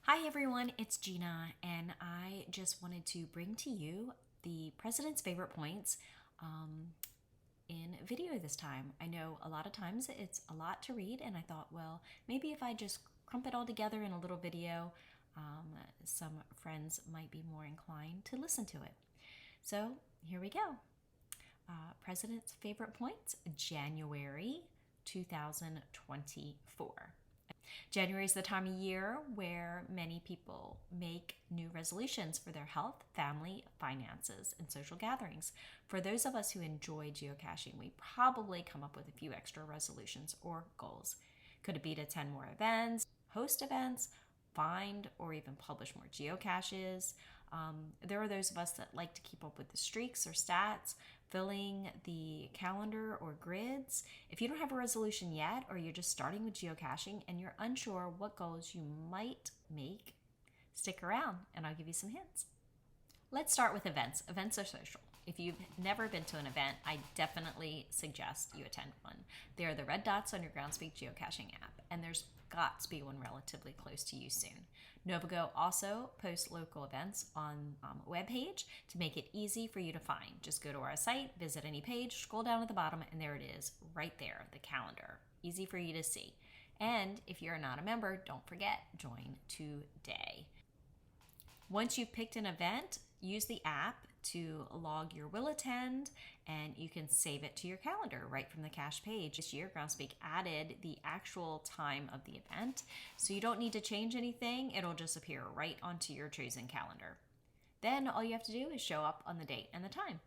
Hi everyone, it's Gina, and I just wanted to bring to you the president's favorite points in video this time. I know a lot of times it's a lot to read, and I thought, well, maybe if I just crump it all together in a little video, some friends might be more inclined to listen to it. So here we go. President's favorite points, January 2024. January is the time of year where many people make new resolutions for their health, family, finances, and social gatherings. For those of us who enjoy geocaching, we probably come up with a few extra resolutions or goals. Could it be to attend more events, host events, find or even publish more geocaches? There are those of us that like to keep up with the streaks or stats, filling the calendar or grids. If you don't have a resolution yet, or you're just starting with geocaching and you're unsure what goals you might make, stick around and I'll give you some hints. Let's start with events. Events are social. If you've never been to an event, I definitely suggest you attend one. There are the red dots on your Groundspeak geocaching app, and there's got to be one relatively close to you soon. Novago also posts local events on a webpage to make it easy for you to find. Just go to our site, visit any page, scroll down at the bottom, and there it is, right there, the calendar. Easy for you to see. And if you're not a member, don't forget, join today. Once you've picked an event, use the app to log your will attend, and you can save it to your calendar right from the cache page. This year, Groundspeak added the actual time of the event, so you don't need to change anything. It'll just appear right onto your chosen calendar. Then all you have to do is show up on the date and the time.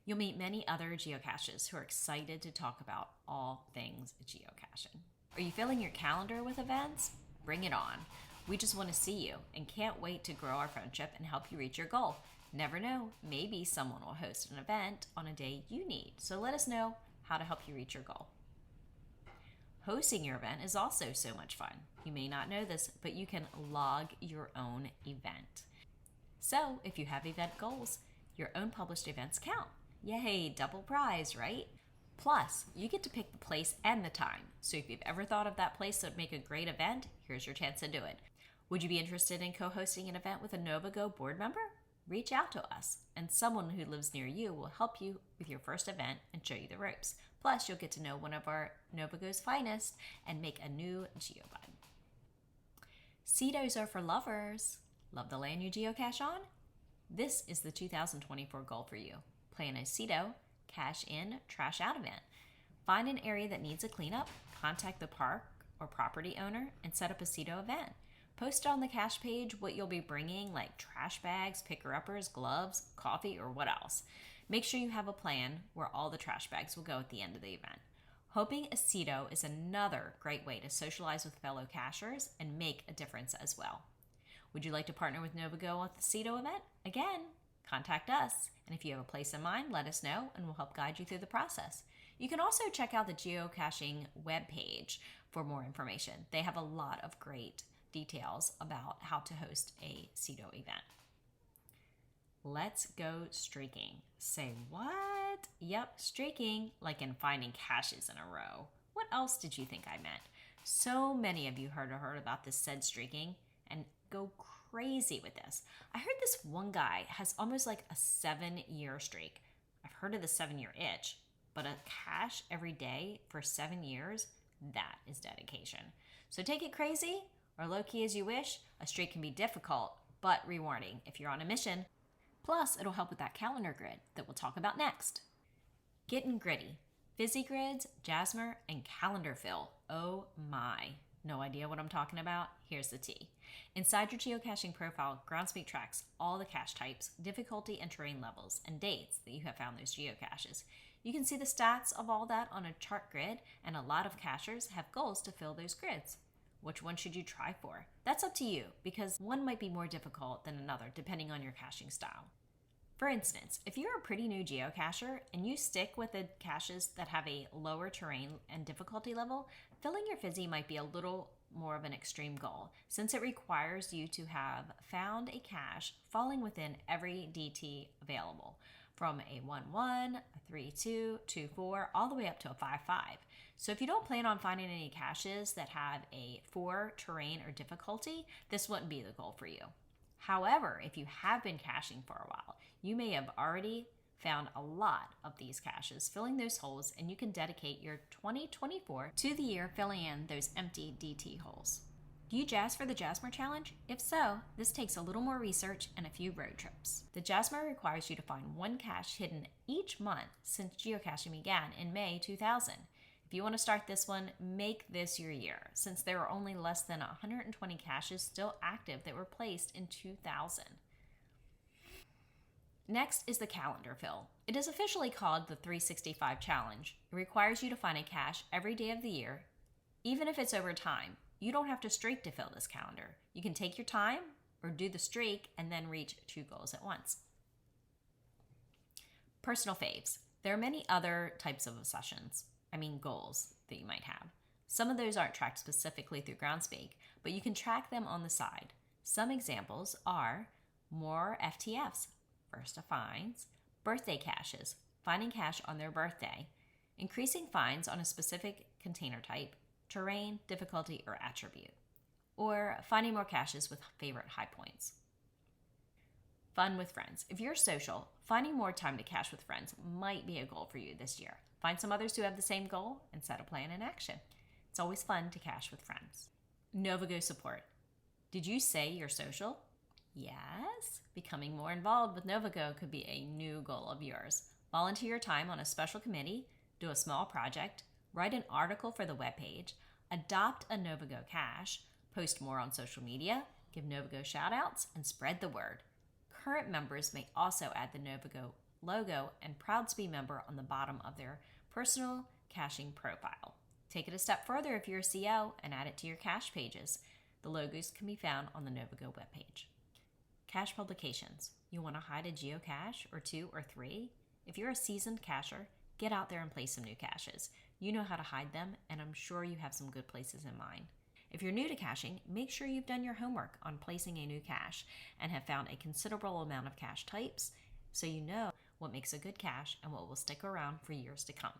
You'll meet many other geocaches who are excited to talk about all things geocaching. Are you filling your calendar with events? Bring it on. We just want to see you and can't wait to grow our friendship and help you reach your goal. Never know, maybe someone will host an event on a day you need. So let us know how to help you reach your goal. Hosting your event is also so much fun. You may not know this, but you can log your own event. So if you have event goals, your own published events count. Yay, double prize, right? Plus, you get to pick the place and the time. So if you've ever thought of that place that would make a great event, here's your chance to do it. Would you be interested in co-hosting an event with a Novago board member? Reach out to us, and someone who lives near you will help you with your first event and show you the ropes. Plus, you'll get to know one of our Novago's finest and make a new geobud. Cedos are for lovers. Love the land you geocache on? This is the 2024 goal for you. Plan a Cedo, cache in, trash out event. Find an area that needs a cleanup, contact the park or property owner, and set up a Cedo event. Post on the cache page what you'll be bringing, like trash bags, picker-uppers, gloves, coffee, or what else. Make sure you have a plan where all the trash bags will go at the end of the event. Hoping a Cedo is another great way to socialize with fellow cachers and make a difference as well. Would you like to partner with Novago on the Cedo event? Again, contact us. And if you have a place in mind, let us know and we'll help guide you through the process. You can also check out the geocaching webpage for more information. They have a lot of great details about how to host a Cedo event. Let's go streaking. Say what? Yep, streaking, like in finding caches in a row. What else did you think I meant? So many of you heard about this said streaking and go crazy with this. I heard this one guy has almost like a 7-year streak. I've heard of the 7-year itch, but a cache every day for 7 years, that is dedication. So take it crazy or low-key as you wish. A streak can be difficult, but rewarding if you're on a mission. Plus, it'll help with that calendar grid that we'll talk about next. Getting gritty. Fizzy grids, Jasmer, and calendar fill. Oh my. No idea what I'm talking about? Here's the tea. Inside your geocaching profile, Groundspeak tracks all the cache types, difficulty and terrain levels, and dates that you have found those geocaches. You can see the stats of all that on a chart grid, and a lot of cachers have goals to fill those grids. Which one should you try for? That's up to you, because one might be more difficult than another depending on your caching style. For instance, if you're a pretty new geocacher and you stick with the caches that have a lower terrain and difficulty level, filling your fizzy might be a little more of an extreme goal, since it requires you to have found a cache falling within every DT available, from a 1-1, a 3-2, 2-4, all the way up to a 5-5. So if you don't plan on finding any caches that have a 4 terrain or difficulty, this wouldn't be the goal for you. However, if you have been caching for a while, you may have already found a lot of these caches, filling those holes, and you can dedicate your 2024 to the year filling in those empty DT holes. Do you jazz for the Jasmer Challenge? If so, this takes a little more research and a few road trips. The Jasmer requires you to find one cache hidden each month since geocaching began in May 2000. If you want to start this one, make this your year, since there are only less than 120 caches still active that were placed in 2000. Next is the calendar fill. It is officially called the 365 Challenge. It requires you to find a cache every day of the year, even if it's over time. You don't have to streak to fill this calendar. You can take your time or do the streak and then reach 2 goals at once. Personal faves. There are many other types of goals that you might have. Some of those aren't tracked specifically through Groundspeak, but you can track them on the side. Some examples are more FTFs, first to finds, birthday caches, finding cache on their birthday, increasing finds on a specific container type, terrain, difficulty, or attribute, or finding more caches with favorite high points. Fun with friends. If you're social, finding more time to cache with friends might be a goal for you this year. Find some others who have the same goal and set a plan in action. It's always fun to cache with friends. Novago support. Did you say you're social? Yes. Becoming more involved with Novago could be a new goal of yours. Volunteer your time on a special committee, do a small project, write an article for the webpage, adopt a Novago cache, post more on social media, give Novago shoutouts, and spread the word. Current members may also add the Novago logo and proud to be member on the bottom of their personal caching profile. Take it a step further if you're a CO and add it to your cache pages. The logos can be found on the Novago webpage. Cache publications. You want to hide a geocache or 2 or 3? If you're a seasoned cacher, get out there and place some new caches. You know how to hide them, and I'm sure you have some good places in mind. If you're new to caching, make sure you've done your homework on placing a new cache and have found a considerable amount of cache types so you know what makes a good cache and what will stick around for years to come.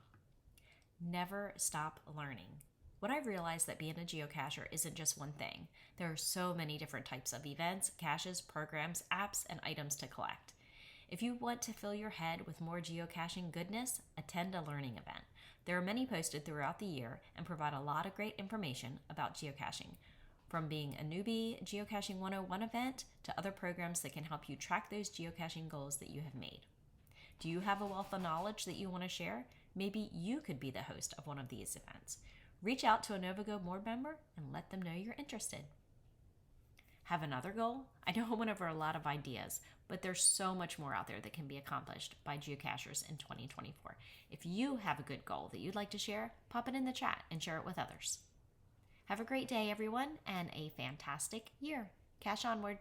Never stop learning. What I've realized that being a geocacher isn't just one thing. There are so many different types of events, caches, programs, apps, and items to collect. If you want to fill your head with more geocaching goodness, attend a learning event. There are many posted throughout the year and provide a lot of great information about geocaching, from being a newbie Geocaching 101 event to other programs that can help you track those geocaching goals that you have made. Do you have a wealth of knowledge that you want to share? Maybe you could be the host of one of these events. Reach out to a Novago board member and let them know you're interested. Have another goal? I know I went over a lot of ideas, but there's so much more out there that can be accomplished by geocachers in 2024. If you have a good goal that you'd like to share, pop it in the chat and share it with others. Have a great day, everyone, and a fantastic year. Cache onward.